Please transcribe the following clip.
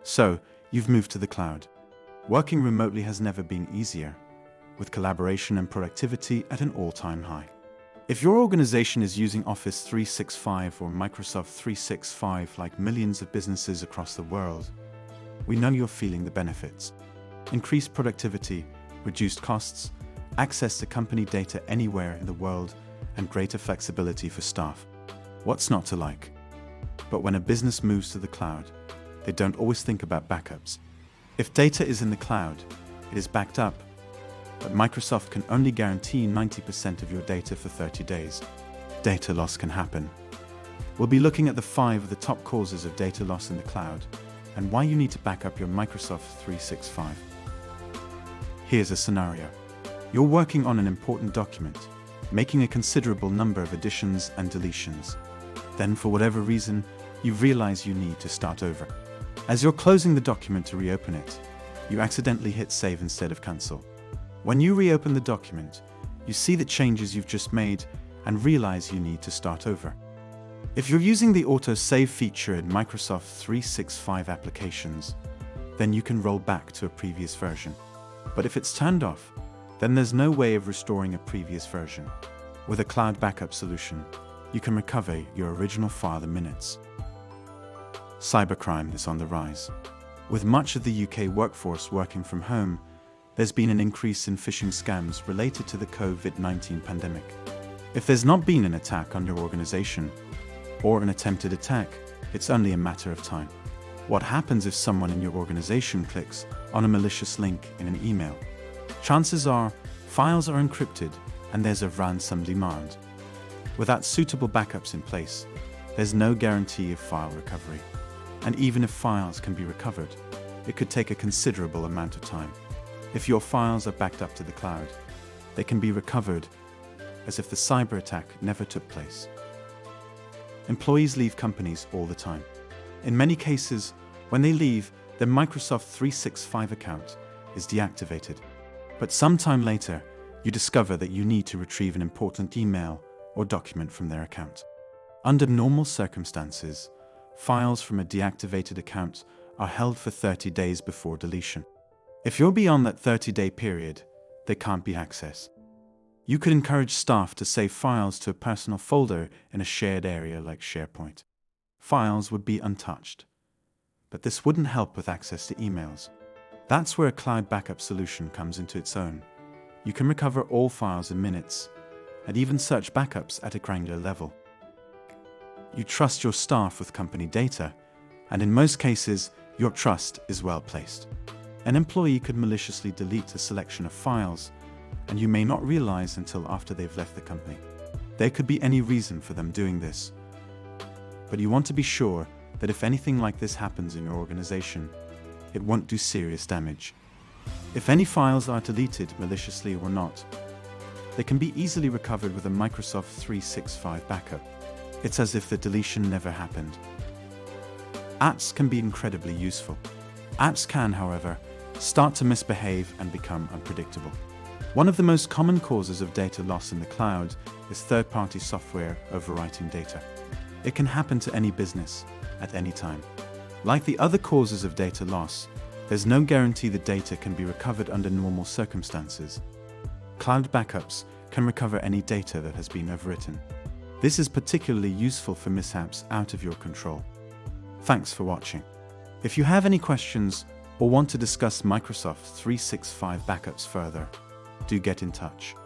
So, you've moved to the cloud. Working remotely has never been easier, with collaboration and productivity at an all-time high. If your organization is using Office 365 or Microsoft 365 like millions of businesses across the world, we know you're feeling the benefits. Increased productivity, reduced costs, access to company data anywhere in the world, and greater flexibility for staff. What's not to like? But when a business moves to the cloud, they don't always think about backups. If data is in the cloud, it is backed up, but Microsoft can only guarantee 90% of your data for 30 days. Data loss can happen. We'll be looking at the 5 of the top causes of data loss in the cloud and why you need to back up your Microsoft 365. Here's a scenario. You're working on an important document, making a considerable number of additions and deletions. Then, for whatever reason, you realize you need to start over. As you're closing the document to reopen it, you accidentally hit save instead of cancel. When you reopen the document, you see the changes you've just made and realize you need to start over. If you're using the auto-save feature in Microsoft 365 applications, then you can roll back to a previous version. But if it's turned off, then there's no way of restoring a previous version. With a cloud backup solution, you can recover your original file in minutes. Cybercrime is on the rise. With much of the UK workforce working from home, there's been an increase in phishing scams related to the COVID-19 pandemic. If there's not been an attack on your organization, or an attempted attack, it's only a matter of time. What happens if someone in your organization clicks on a malicious link in an email? Chances are, files are encrypted and there's a ransom demand. Without suitable backups in place, there's no guarantee of file recovery. And even if files can be recovered, it could take a considerable amount of time. If your files are backed up to the cloud, they can be recovered as if the cyber attack never took place. Employees leave companies all the time. In many cases, when they leave, their Microsoft 365 account is deactivated. But sometime later, you discover that you need to retrieve an important email or document from their account. Under normal circumstances, files from a deactivated account are held for 30 days before deletion. If you're beyond that 30-day period, they can't be accessed. You could encourage staff to save files to a personal folder in a shared area like SharePoint. Files would be untouched. But this wouldn't help with access to emails. That's where a cloud backup solution comes into its own. You can recover all files in minutes, and even search backups at a granular level. You trust your staff with company data, and in most cases, your trust is well placed. An employee could maliciously delete a selection of files, and you may not realize until after they've left the company. There could be any reason for them doing this, but you want to be sure that if anything like this happens in your organization, it won't do serious damage. If any files are deleted maliciously or not, they can be easily recovered with a Microsoft 365 backup. It's as if the deletion never happened. Apps can be incredibly useful. Apps can, however, start to misbehave and become unpredictable. One of the most common causes of data loss in the cloud is third-party software overwriting data. It can happen to any business, at any time. Like the other causes of data loss, there's no guarantee the data can be recovered under normal circumstances. Cloud backups can recover any data that has been overwritten. This is particularly useful for mishaps out of your control. Thanks for watching. If you have any questions or want to discuss Microsoft 365 backups further, do get in touch.